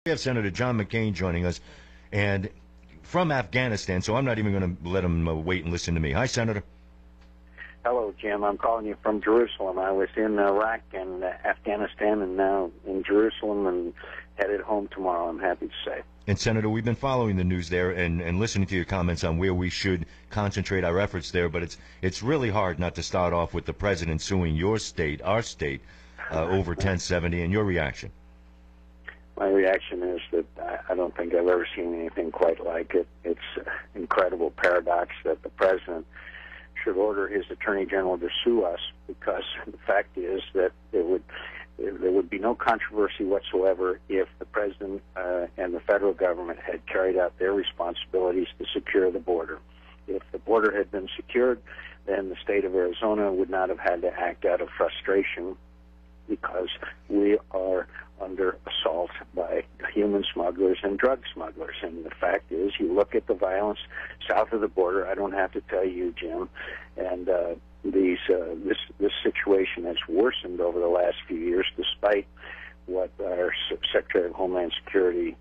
We have Senator John McCAIN joining us, and from Afghanistan, so I'm not even going to let him wait and listen to me. Hi, Senator. Hello, Jim. I'm calling you from Jerusalem. I was in Iraq and Afghanistan and now in Jerusalem and headed home tomorrow, I'm happy to say. And, Senator, we've been following the news there and listening to your comments on where we should concentrate our efforts there, but it's really hard not to start off with the president suing your state, our state, over 1070, and your reaction. My reaction is that I don't think I've ever seen anything quite like it. It's an incredible paradox that the president should order his attorney general to sue us, because the fact is that there would be no controversy whatsoever if the president and the federal government had carried out their responsibilities to secure the border. If the border had been secured, then the state of Arizona would not have had to act out of frustration, because we are under assault by human smugglers and drug smugglers. And the fact is, you look at the violence south of the border, I don't have to tell you, Jim, and this situation has worsened over the last few years, despite what our Secretary of Homeland Security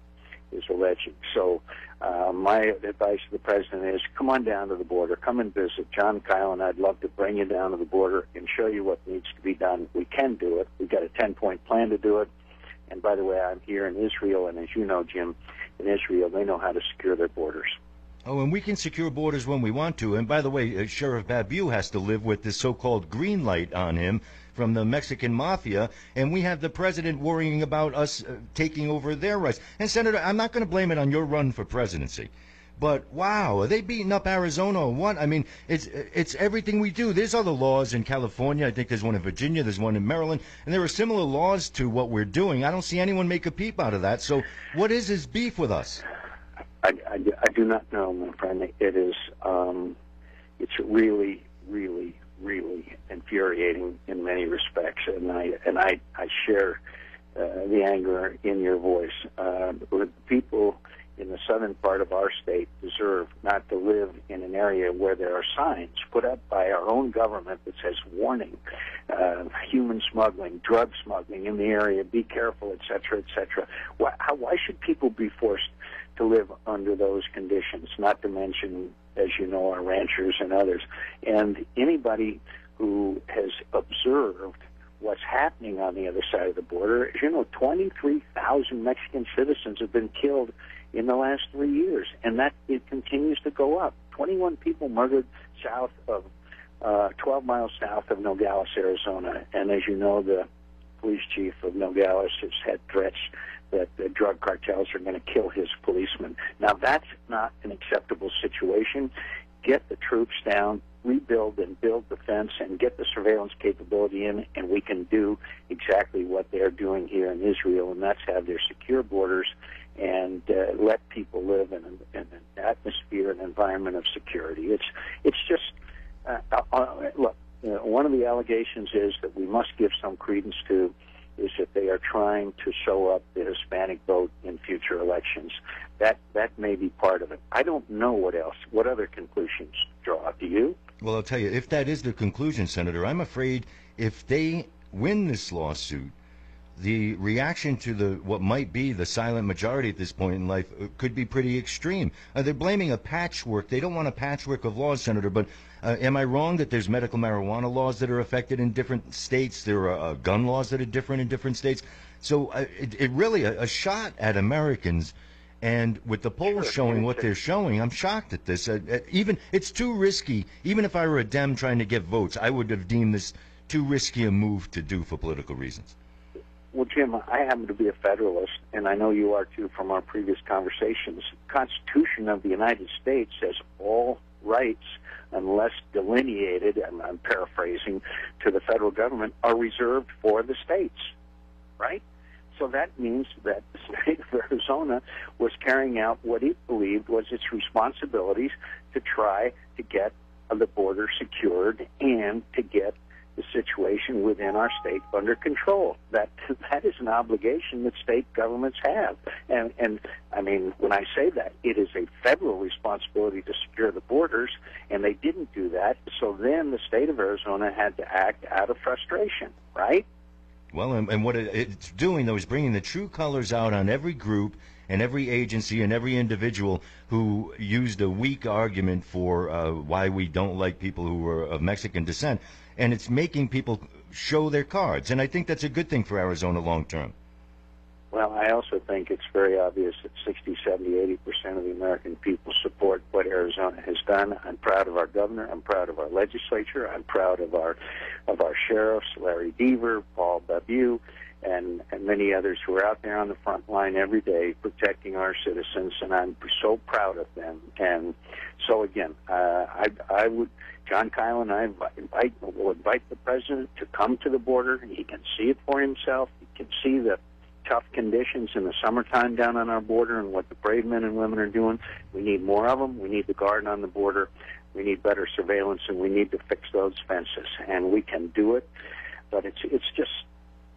is alleging. So my advice to the president is, come on down to the border, come and visit. John, Kyle, and I'd love to bring you down to the border and show you what needs to be done. We can do it. We've got a 10-point plan to do it. And by the way, I'm here in Israel, and as you know, Jim, in Israel, they know how to secure their borders. Oh, and we can secure borders when we want to. And by the way, Sheriff Babu has to live with this so-called green light on him from the Mexican mafia, and we have the president worrying about us taking over their rights. And, Senator, I'm not going to blame it on your run for presidency. But, wow, are they beating up Arizona or what? I mean, it's everything we do. There's other laws in California. I think there's one in Virginia. There's one in Maryland. And there are similar laws to what we're doing. I don't see anyone make a peep out of that. So what is his beef with us? I do not know, my friend. It is, it's really, really, really infuriating in many respects. And I share the anger in your voice. The people in the southern part of our state deserve not to live in an area where there are signs put up by our own government that says warning, human smuggling, drug smuggling in the area, be careful, etc., etc. Why should people be forced to live under those conditions, not to mention, as you know, our ranchers and others? And anybody who has observed what's happening on the other side of the border, as you know, 23,000 Mexican citizens have been killed in the last 3 years, and that it continues to go up. 21 people murdered south of 12 miles south of Nogales, Arizona, and as you know, the police chief of Nogales has had threats that the drug cartels are going to kill his policemen. Now, that's not an acceptable situation. Get the troops down, rebuild and build the fence, and get the surveillance capability in, and we can do exactly what they're doing here in Israel, and that's have their secure borders and let people live in an atmosphere, an environment of security. It's just, look, one of the allegations is that we must give some credence to is that they are trying to show up the Hispanic vote in future elections. That may be part of it. I don't know what other conclusions draw. Do you? Well, I'll tell you, if that is the conclusion, Senator, I'm afraid if they win this lawsuit, the reaction to what might be the silent majority at this point in life could be pretty extreme. They're blaming a patchwork. They don't want a patchwork of laws, Senator, but am I wrong that there's medical marijuana laws that are affected in different states? There are gun laws that are different in different states. So it really a shot at Americans. And with the polls showing what they're showing, I'm shocked at this. Even it's too risky. Even if I were a Dem trying to get votes, I would have deemed this too risky a move to do for political reasons. Well, Jim, I happen to be a Federalist, and I know you are too from our previous conversations. The Constitution of the United States says all rights, unless delineated, and I'm paraphrasing, to the federal government, are reserved for the states, right? So that means that the state of Arizona was carrying out what it believed was its responsibilities to try to get the border secured and to get the situation within our state under control. That is an obligation that state governments have. And I mean, when I say that, it is a federal responsibility to secure the borders, and they didn't do that. So then the state of Arizona had to act out of frustration, right? Well, and what it's doing, though, is bringing the true colors out on every group and every agency and every individual who used a weak argument for why we don't like people who are of Mexican descent. And it's making people show their cards. And I think that's a good thing for Arizona long term. Well, I also think it's very obvious that 60, 70, 80% of the American people support what Arizona has done. I'm proud of our governor. I'm proud of our legislature. I'm proud of our sheriffs, Larry Deaver, Paul Babu, and many others who are out there on the front line every day protecting our citizens, and I'm so proud of them. And so, again, I would, John Kyle and I will invite the president to come to the border. He can see it for himself. He can see the tough conditions in the summertime down on our border and what the brave men and women are doing. We need more of them. We need the guard on the border. We need better surveillance, and we need to fix those fences. And we can do it, but it's just,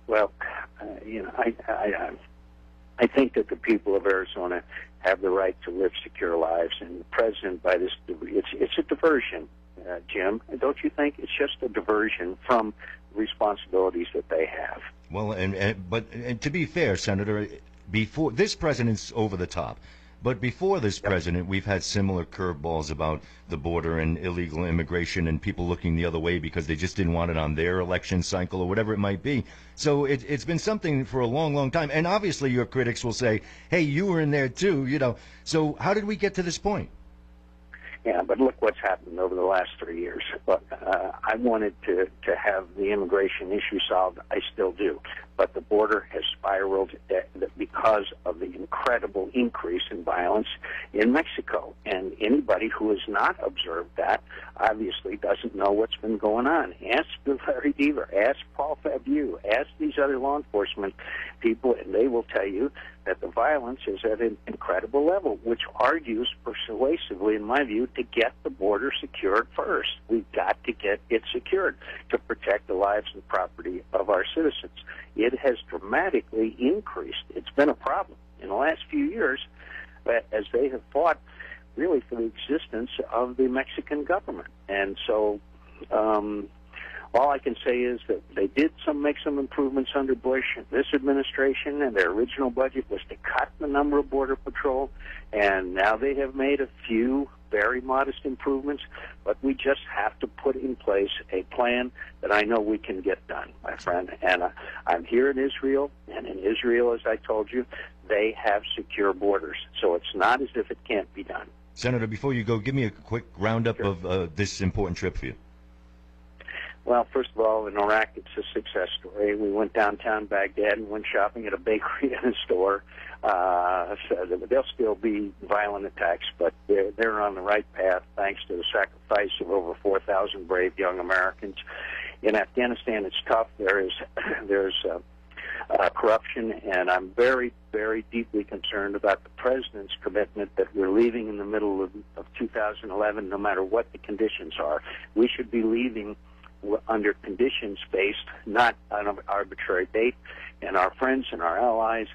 well, I think that the people of Arizona have the right to live secure lives, and the president, by this, it's a diversion, Jim. Don't you think? It's just a diversion from responsibilities that they have. Well, but to be fair, Senator, before this president's over the top, but before this president, we've had similar curveballs about the border and illegal immigration and people looking the other way because they just didn't want it on their election cycle or whatever it might be. So it's been something for a long, long time. And obviously your critics will say, hey, you were in there too, you know. So how did we get to this point? Yeah, but look what's happened over the last 3 years. But I wanted to have the immigration issue solved. I still do. But the border has spiraled because of the incredible increase in violence in Mexico. And anybody who has not observed that obviously doesn't know what's been going on. Ask Larry Deaver, ask Paul Fabiu, ask these other law enforcement people, and they will tell you that the violence is at an incredible level, which argues persuasively, in my view, to get the border secured first. We've got to get it secured to protect the lives and property of our citizens. It has dramatically increased. It's been a problem in the last few years as they have fought really for the existence of the Mexican government. And so all I can say is that they did make some improvements under Bush. This administration and their original budget was to cut the number of Border Patrol, and now they have made a few very modest improvements, but we just have to put in place a plan that I know we can get done, my friend. And I'm here in Israel, and in Israel, as I told you, they have secure borders. So it's not as if it can't be done. Senator, before you go, give me a quick roundup of this important trip for you. Well, first of all, in Iraq, it's a success story. We went downtown Baghdad and went shopping at a bakery and a store. So there'll still be violent attacks, but they're on the right path thanks to the sacrifice of over 4,000 brave young Americans. In Afghanistan, it's tough. There's corruption, and I'm very, very deeply concerned about the president's commitment that we're leaving in the middle of 2011, no matter what the conditions are. We should be leaving under conditions-based, not on an arbitrary date, and our friends and our allies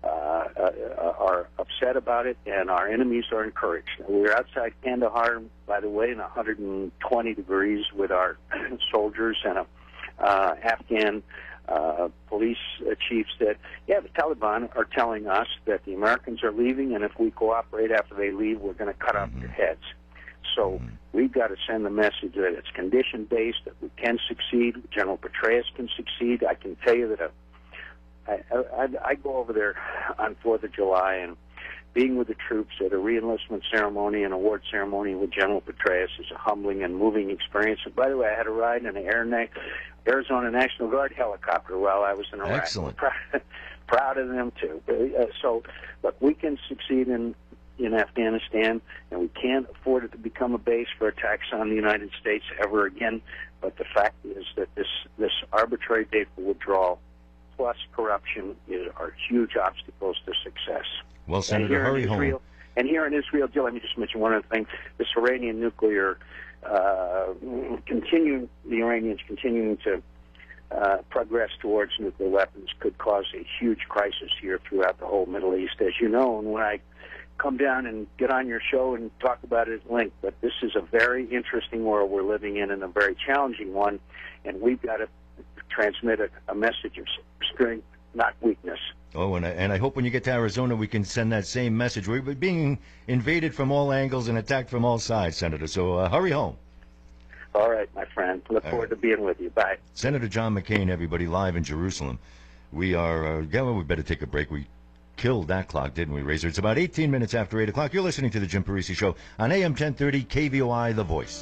are upset about it, and our enemies are encouraged. We're outside Kandahar, by the way, in 120 degrees with our soldiers, and Afghan police chief said, yeah, the Taliban are telling us that the Americans are leaving, and if we cooperate after they leave, we're going to cut off their heads. So we've got to send the message that it's condition-based, that we can succeed, General Petraeus can succeed. I can tell you that I go over there on 4th of July, and being with the troops at a re-enlistment ceremony and award ceremony with General Petraeus is a humbling and moving experience. And by the way, I had a ride in an Arizona National Guard helicopter while I was in Iraq. Excellent. Proud of them, too. So, look, we can succeed in Afghanistan, and we can't afford it to become a base for attacks on the United States ever again. But the fact is that this arbitrary date for withdrawal plus corruption are huge obstacles to success. Well, Senator, hurry home. And here in Israel, Jill, let me just mention one other thing. This Iranian nuclear, the Iranians continuing to progress towards nuclear weapons could cause a huge crisis here throughout the whole Middle East, as you know. And when I come down and get on your show and talk about it at length, but this is a very interesting world we're living in and a very challenging one, and we've got to transmit a message of strength, not weakness. Oh, and I hope when you get to Arizona, we can send that same message. We're being invaded from all angles and attacked from all sides, Senator. So hurry home. All right, my friend. Look forward to being with you. Bye. Senator John McCAIN, everybody, live in Jerusalem. We are, we better take a break. We killed that clock, didn't we, Razor? It's about 18 minutes after 8 o'clock. You're listening to the Jim Parisi Show on AM 1030 KVOI, The Voice.